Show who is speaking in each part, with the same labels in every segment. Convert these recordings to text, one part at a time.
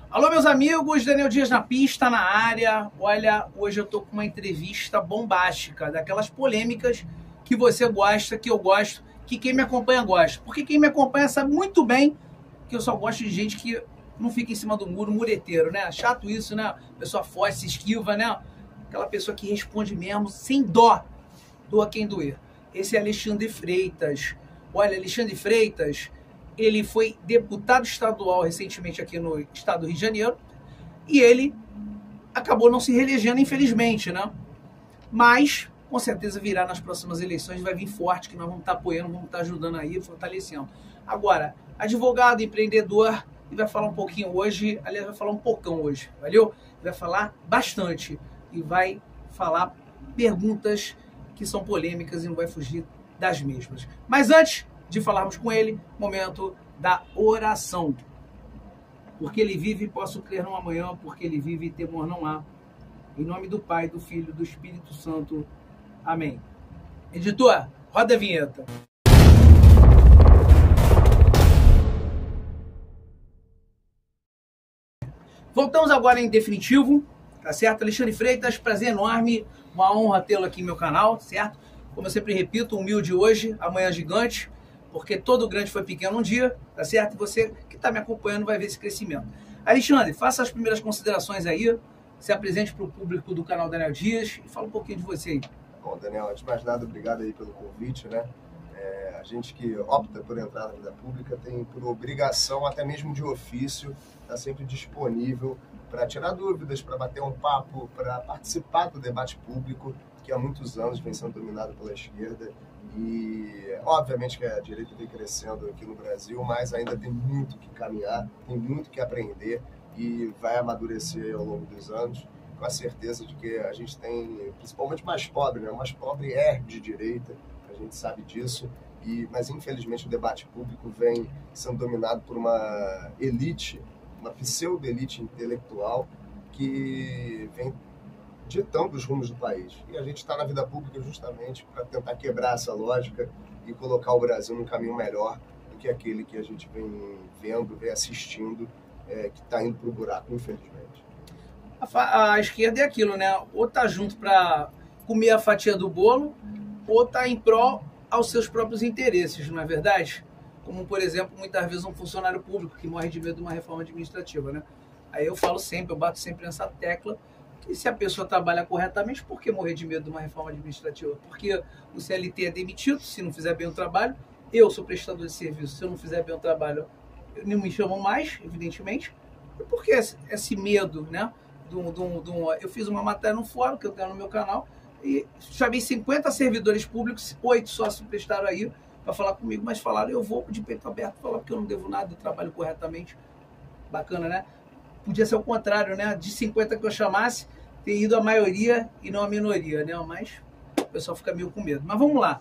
Speaker 1: Alô, meus amigos, Daniel Dias na pista, na área. Olha, hoje eu tô com uma entrevista bombástica, daquelas polêmicas que você gosta, que eu gosto, que quem me acompanha gosta. Porque quem me acompanha sabe muito bem que eu só gosto de gente que não fica em cima do muro, mureteiro, né? Chato isso, né? Pessoa foge, se esquiva, né? Aquela pessoa que responde mesmo, sem dó, doa quem doer. Esse é Alexandre Freitas. Olha, Alexandre Freitas, ele foi deputado estadual recentemente aqui no estado do Rio de Janeiro e ele acabou não se reelegendo, infelizmente, né? Mas, com certeza, virá nas próximas eleições, vai vir forte, que nós vamos estar apoiando, vamos estar ajudando aí, fortalecendo. Agora, advogado, empreendedor, e vai falar um pouquinho hoje, aliás, vai falar um pocão hoje, valeu? Vai falar bastante e vai falar perguntas que são polêmicas e não vai fugir das mesmas. Mas antes de falarmos com ele, momento da oração. Porque ele vive, posso crer no amanhã, porque ele vive e temor não há. Em nome do Pai, do Filho e do Espírito Santo. Amém. Editor, roda a vinheta. Voltamos agora em definitivo, tá certo? Alexandre Freitas, prazer enorme, uma honra tê-lo aqui no meu canal, certo? Como eu sempre repito, humilde hoje, amanhã gigante, porque todo grande foi pequeno um dia, tá certo? E você que está me acompanhando vai ver esse crescimento. Alexandre, faça as primeiras considerações aí, se apresente para o público do canal Daniel Dias e fala um pouquinho de você aí.
Speaker 2: Bom, Daniel, antes de mais nada, obrigado aí pelo convite, né? A gente que opta por entrar na vida pública tem por obrigação, até mesmo de ofício, estar sempre disponível para tirar dúvidas, para bater um papo, para participar do debate público, que há muitos anos vem sendo dominado pela esquerda. E, obviamente, que a direita vem crescendo aqui no Brasil, mas ainda tem muito que caminhar, tem muito que aprender e vai amadurecer ao longo dos anos, com a certeza de que a gente tem, principalmente mais pobre, né? O mais pobre é de direita, a gente sabe disso, mas infelizmente o debate público vem sendo dominado por uma elite, uma pseudo-elite intelectual que vem ditando os rumos do país. E a gente está na vida pública justamente para tentar quebrar essa lógica e colocar o Brasil num caminho melhor do que aquele que a gente vem vendo, vem assistindo, que está indo para o buraco, infelizmente.
Speaker 1: A esquerda é aquilo, né? Ou tá junto para comer a fatia do bolo, ou tá em prol aos seus próprios interesses, não é verdade? Como, por exemplo, muitas vezes um funcionário público que morre de medo de uma reforma administrativa, né? Aí eu falo sempre, eu bato sempre nessa tecla, que se a pessoa trabalha corretamente, por que morrer de medo de uma reforma administrativa? Porque o CLT é demitido se não fizer bem o trabalho, eu sou prestador de serviço, se eu não fizer bem o trabalho, não me chamam mais, evidentemente. E por que esse medo, né? Eu fiz uma matéria no fórum, que eu tenho no meu canal, e chamei 50 servidores públicos, 8 só se prestaram aí para falar comigo, mas falaram, eu vou de peito aberto falar porque eu não devo nada, eu trabalho corretamente. Bacana, né? Podia ser o contrário, né? De 50 que eu chamasse, ter ido a maioria e não a minoria, né? Mas o pessoal fica meio com medo. Mas vamos lá.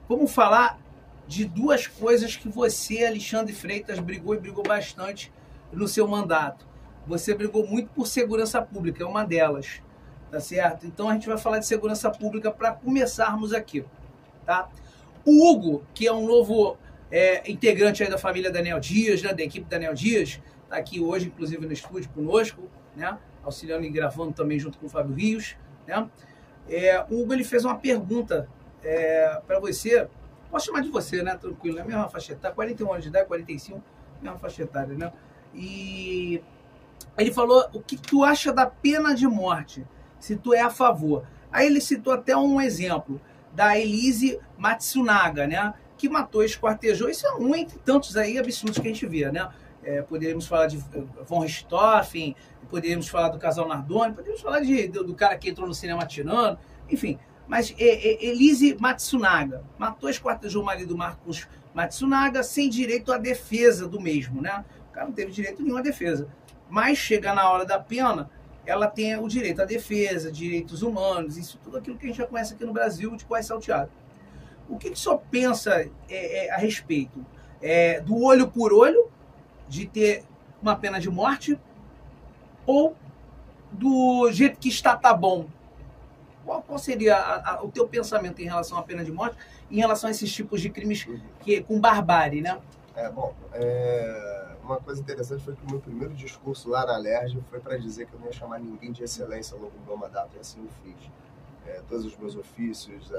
Speaker 1: Vamos falar de duas coisas que você, Alexandre Freitas, brigou e brigou bastante no seu mandato. Você brigou muito por segurança pública, é uma delas, tá certo? Então a gente vai falar de segurança pública para começarmos aqui, tá? O Hugo, que é um novo integrante aí da família Daniel Dias, né, da equipe Daniel Dias, está aqui hoje, inclusive, no estúdio conosco, né, auxiliando e gravando também junto com o Fábio Rios, né? O Hugo, ele fez uma pergunta para você, posso chamar de você, né, tranquilo, é a mesma faixa etária, 41 anos de idade, 45, mesma faixa etária, né? E ele falou o que tu acha da pena de morte, se tu é a favor. Aí ele citou até um exemplo da Elise Matsunaga, né, que matou, esquartejou. Isso é um entre tantos aí absurdos que a gente vê, né? Poderíamos falar de von Richthofen, poderíamos falar do casal Nardoni, poderíamos falar do cara que entrou no cinema atirando, enfim. Mas Elise Matsunaga matou, esquartejou o marido Marcos Matsunaga sem direito à defesa do mesmo, né? O cara não teve direito nenhum à defesa. Mas chega na hora da pena, ela tem o direito à defesa, direitos humanos, isso tudo aquilo que a gente já conhece aqui no Brasil, de qual é salteado. O que o senhor pensa a respeito do olho por olho, de ter uma pena de morte, ou do jeito que está, tá bom? Qual seria o teu pensamento em relação à pena de morte, em relação a esses tipos de crimes com barbárie, né?
Speaker 2: uma coisa interessante foi que o meu primeiro discurso lá na Alerj foi para dizer que eu não ia chamar ninguém de excelência ao longo do meu mandato, e assim eu fiz. Todos os meus ofícios,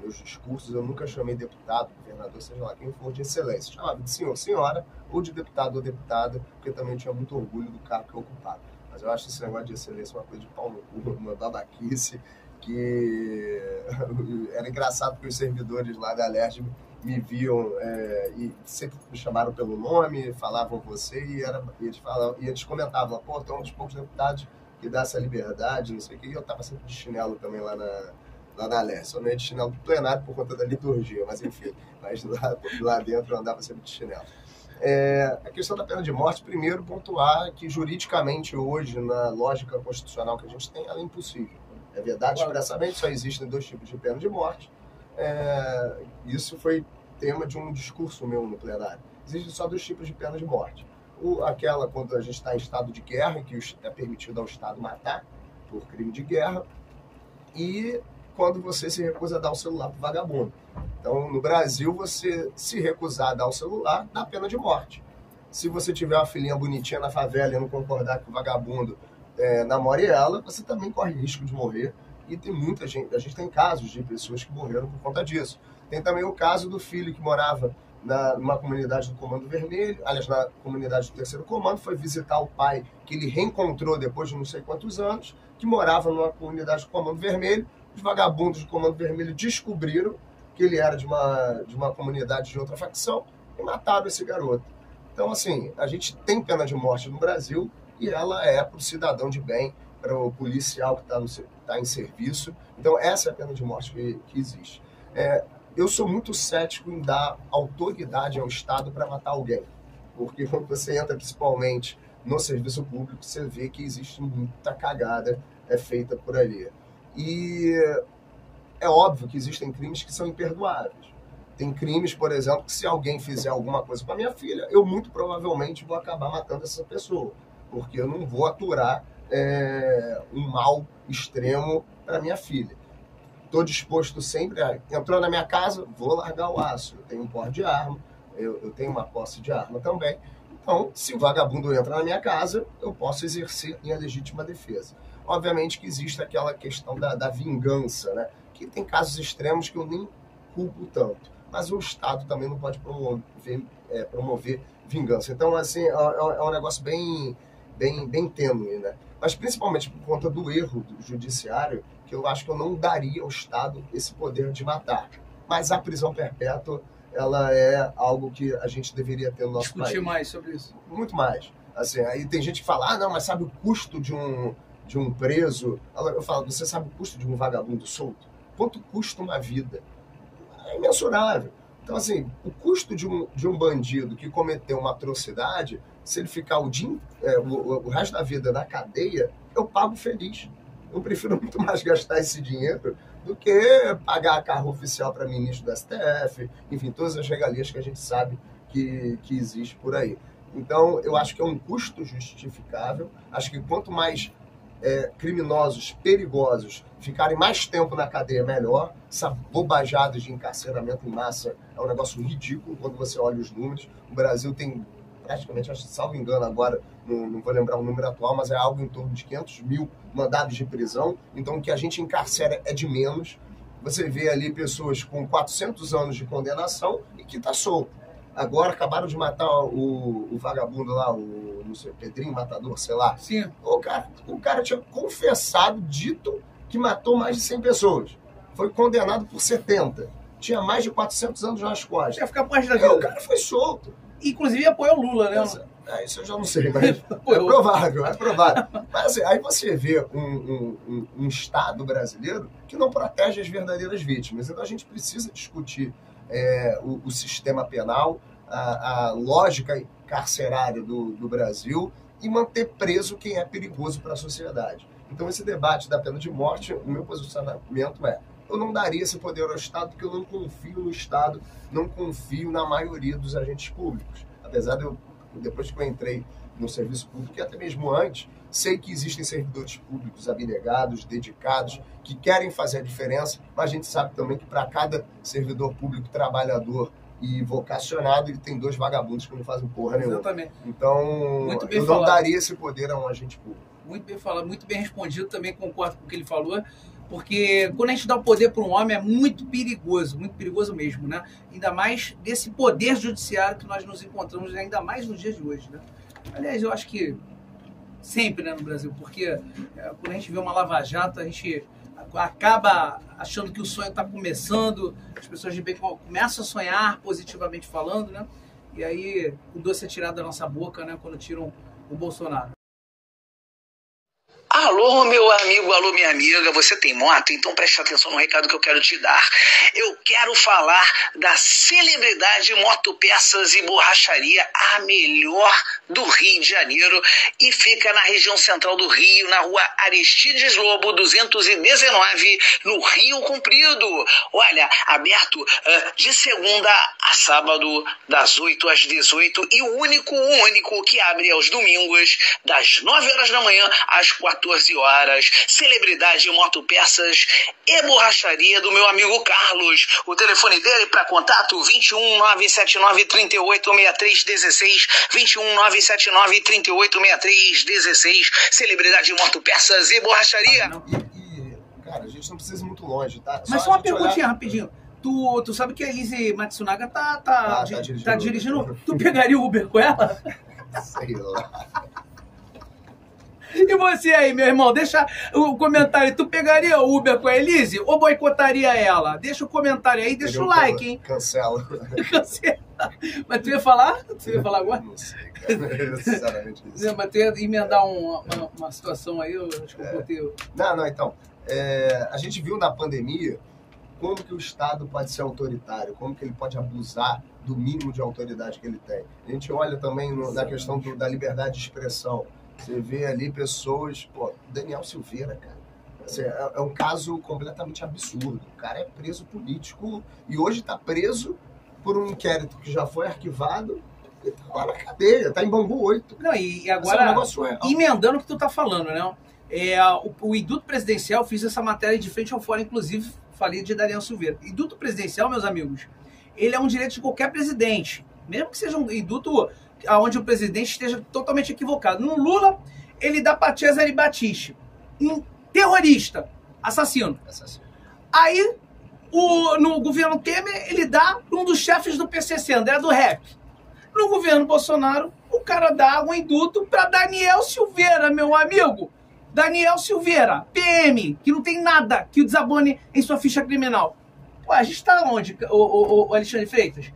Speaker 2: meus discursos, eu nunca chamei deputado, governador, seja lá quem for, de excelência. Chamava de senhor, senhora, ou de deputado ou deputada, porque também tinha muito orgulho do cargo que eu ocupava. Mas eu acho esse negócio de excelência uma coisa de pau no cu, uma babaquice, que era engraçado porque os servidores lá da Alerj me viam e sempre me chamaram pelo nome, falavam você, e eles comentavam, pô, tem um dos poucos deputados que dá essa liberdade, não sei o quê, e eu estava sempre de chinelo também lá na Alerj. Só não ia de chinelo do plenário por conta da liturgia, mas enfim, lá dentro eu andava sempre de chinelo. A questão da pena de morte, primeiro pontuar que juridicamente hoje, na lógica constitucional que a gente tem, ela é impossível. É verdade, expressamente, só existem 2 tipos de pena de morte. Isso foi tema de um discurso meu no plenário. Existem só 2 tipos de pena de morte. Aquela quando a gente está em estado de guerra, que é permitido ao Estado matar por crime de guerra, e quando você se recusa a dar o celular para o vagabundo. Então, no Brasil, você se recusar a dar o celular, dá pena de morte. Se você tiver uma filhinha bonitinha na favela e não concordar que o vagabundo namore ela, você também corre risco de morrer. E tem muita gente, a gente tem casos de pessoas que morreram por conta disso. Tem também o caso do filho que morava numa comunidade do Comando Vermelho, aliás, na comunidade do 3º Comando, foi visitar o pai, que ele reencontrou depois de não sei quantos anos, que morava numa comunidade do Comando Vermelho. Os vagabundos do Comando Vermelho descobriram que ele era de uma comunidade de outra facção e mataram esse garoto. Então, assim, a gente tem pena de morte no Brasil e ela é para o cidadão de bem, para o policial que está em serviço. Então, essa é a pena de morte que existe. Eu sou muito cético em dar autoridade ao Estado para matar alguém, porque quando você entra principalmente no serviço público, você vê que existe muita cagada feita por ali. E é óbvio que existem crimes que são imperdoáveis. Tem crimes, por exemplo, que se alguém fizer alguma coisa com a minha filha, eu muito provavelmente vou acabar matando essa pessoa, porque eu não vou aturar um mal extremo para minha filha. Estou disposto sempre entrou na minha casa, vou largar o aço. Eu tenho um porte de arma, eu tenho uma posse de arma também. Então, se o vagabundo entra na minha casa, eu posso exercer minha legítima defesa. Obviamente que existe aquela questão da vingança, né? Que tem casos extremos que eu nem culpo tanto. Mas o Estado também não pode promover vingança. Então, assim, é um negócio bem tênue, né? Mas principalmente por conta do erro do judiciário, que eu acho que eu não daria ao Estado esse poder de matar. Mas a prisão perpétua, ela é algo que a gente deveria ter no nosso país.
Speaker 1: Discutir mais sobre isso.
Speaker 2: Muito mais. Assim, aí tem gente que fala, não, mas sabe o custo de um preso? Eu falo, você sabe o custo de um vagabundo solto? Quanto custa uma vida? É imensurável. Então, assim, o custo de um bandido que cometeu uma atrocidade, se ele ficar o resto da vida na cadeia, eu pago feliz. Eu prefiro muito mais gastar esse dinheiro do que pagar carro oficial para ministro do STF, enfim, todas as regalias que a gente sabe que existe por aí. Então, eu acho que é um custo justificável. Acho que quanto mais criminosos, perigosos, ficarem mais tempo na cadeia, melhor. Essa bobajada de encarceramento em massa é um negócio ridículo quando você olha os números. O Brasil tem praticamente, acho que salvo engano agora, não vou lembrar o número atual, mas é algo em torno de 500 mil mandados de prisão. Então, o que a gente encarcera é de menos. Você vê ali pessoas com 400 anos de condenação e que está solto. Agora acabaram de matar o vagabundo lá, não sei, Pedrinho Matador, sei lá.
Speaker 1: Sim.
Speaker 2: O cara tinha confessado, dito que matou mais de 100 pessoas. Foi condenado por 70. Tinha mais de 400 anos nas costas.
Speaker 1: Ia ficar parte da vida.
Speaker 2: O cara foi solto.
Speaker 1: Inclusive apoiou o Lula, né?
Speaker 2: Isso eu já não sei, mas é provável. Mas assim, aí você vê um Estado brasileiro que não protege as verdadeiras vítimas. Então a gente precisa discutir o sistema penal, a lógica carcerária do Brasil e manter preso quem é perigoso para a sociedade. Então esse debate da pena de morte, o meu posicionamento eu não daria esse poder ao Estado porque eu não confio no Estado, não confio na maioria dos agentes públicos. Apesar de depois que eu entrei no serviço público, e até mesmo antes, sei que existem servidores públicos abnegados, dedicados, que querem fazer a diferença, mas a gente sabe também que para cada servidor público trabalhador e vocacionado, e tem 2 vagabundos que não fazem porra nenhuma.
Speaker 1: Exatamente.
Speaker 2: Então, eu não daria esse poder a um agente público.
Speaker 1: Muito bem falado, muito bem respondido, também concordo com o que ele falou, porque quando a gente dá o poder para um homem é muito perigoso mesmo, né? Ainda mais desse poder judiciário que nós nos encontramos, ainda mais nos dias de hoje, né? Aliás, eu acho que sempre, né, no Brasil, porque quando a gente vê uma Lava-Jato, a gente acaba achando que o sonho está começando, as pessoas de bem começam a sonhar positivamente falando, né? E aí o doce é tirado da nossa boca, né, quando tiram o Bolsonaro.
Speaker 3: Alô, meu amigo, alô, minha amiga, você tem moto? Então preste atenção no recado que eu quero te dar. Eu quero falar da Celebridade Motopeças e Borracharia, a melhor do Rio de Janeiro, e fica na região central do Rio, na rua Aristides Lobo, 219, no Rio Comprido. Olha, aberto de segunda a sábado, das 8 às 18, e o único que abre aos domingos, das 9 horas da manhã às 14 horas. Celebridade Motopeças e Borracharia do meu amigo Carlos. O telefone dele para contato 21 979 38 63 16, 21 979 38 63 16. Celebridade Motopeças e Borracharia.
Speaker 2: Cara, a gente não precisa ir muito longe, tá?
Speaker 1: Mas só uma perguntinha rapidinho. Tu sabe que a Elise Matsunaga tá dirigindo. Tu pegaria o Uber com ela?
Speaker 2: Sei lá.
Speaker 1: E você aí, meu irmão, deixa o comentário. Tu pegaria o Uber com a Elise ou boicotaria ela? Deixa o comentário aí, deixa o like, hein?
Speaker 2: Cancela.
Speaker 1: Mas tu ia falar? Tu ia falar agora?
Speaker 2: Não sei, cara. Sinceramente isso.
Speaker 1: Mas tu ia emendar uma situação aí, eu acho que eu botei.
Speaker 2: Não, então. A gente viu na pandemia como que o Estado pode ser autoritário, como que ele pode abusar do mínimo de autoridade que ele tem. A gente olha também na questão da liberdade de expressão. Você vê ali pessoas... Pô, Daniel Silveira, cara. Assim, é um caso completamente absurdo. O cara é preso político e hoje está preso por um inquérito que já foi arquivado e tá lá na cadeia, tá em Bangu 8.
Speaker 1: Não, e agora, emendando o que tu tá falando, né? O induto presidencial, fiz essa matéria de frente ao fórum, inclusive falei de Daniel Silveira. Induto presidencial, meus amigos, ele é um direito de qualquer presidente. Mesmo que seja um induto onde o presidente esteja totalmente equivocado. No Lula, ele dá para Cesare Battisti, um terrorista, assassino. Aí, no governo Temer, ele dá um dos chefes do PCC, André do Rep. No governo Bolsonaro, o cara dá um induto para Daniel Silveira, meu amigo. Daniel Silveira, PM, que não tem nada que o desabone em sua ficha criminal. Pô, a gente tá onde, o Alexandre Freitas?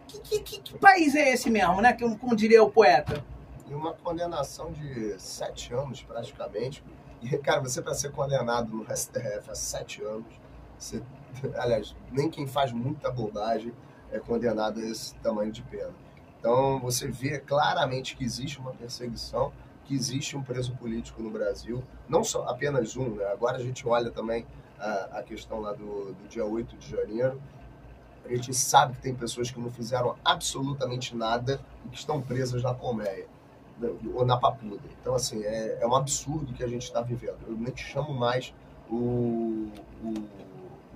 Speaker 1: Que país é esse mesmo, né? Como diria o poeta.
Speaker 2: E uma condenação de 7 anos, praticamente. E, cara, você para ser condenado no STF há 7 anos, aliás, nem quem faz muita bobagem é condenado a esse tamanho de pena. Então, você vê claramente que existe uma perseguição, que existe um preso político no Brasil, não só apenas um, né? Agora a gente olha também a questão lá do dia 8 de janeiro, a gente sabe que tem pessoas que não fizeram absolutamente nada e que estão presas na colmeia, ou na papuda. Então, assim, é um absurdo que a gente está vivendo. Eu nem chamo mais o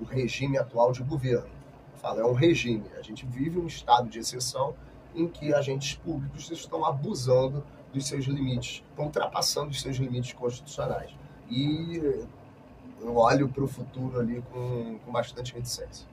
Speaker 2: regime atual de governo. Eu falo, é um regime. A gente vive um estado de exceção em que agentes públicos estão abusando dos seus limites, estão ultrapassando os seus limites constitucionais. E eu olho para o futuro ali com bastante reticência.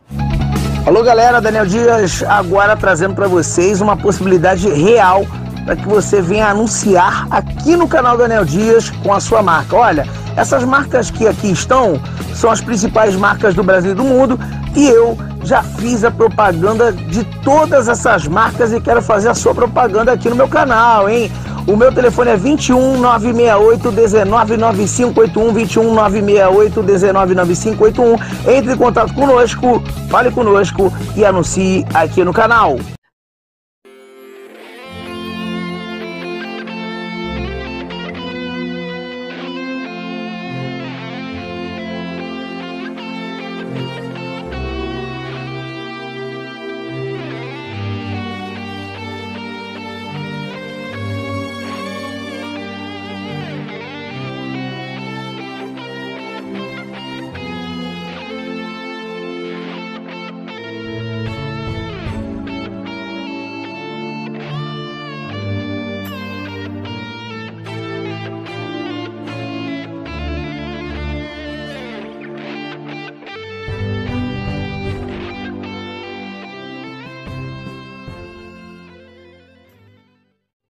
Speaker 4: Alô galera, Daniel Dias agora trazendo para vocês uma possibilidade real para que você venha anunciar aqui no canal Daniel Dias com a sua marca. Olha, essas marcas que aqui estão são as principais marcas do Brasil e do mundo e eu já fiz a propaganda de todas essas marcas e quero fazer a sua propaganda aqui no meu canal, hein? O meu telefone é 21 968 19 9581, 21 968 19 9581. Entre em contato conosco, fale conosco e anuncie aqui no canal.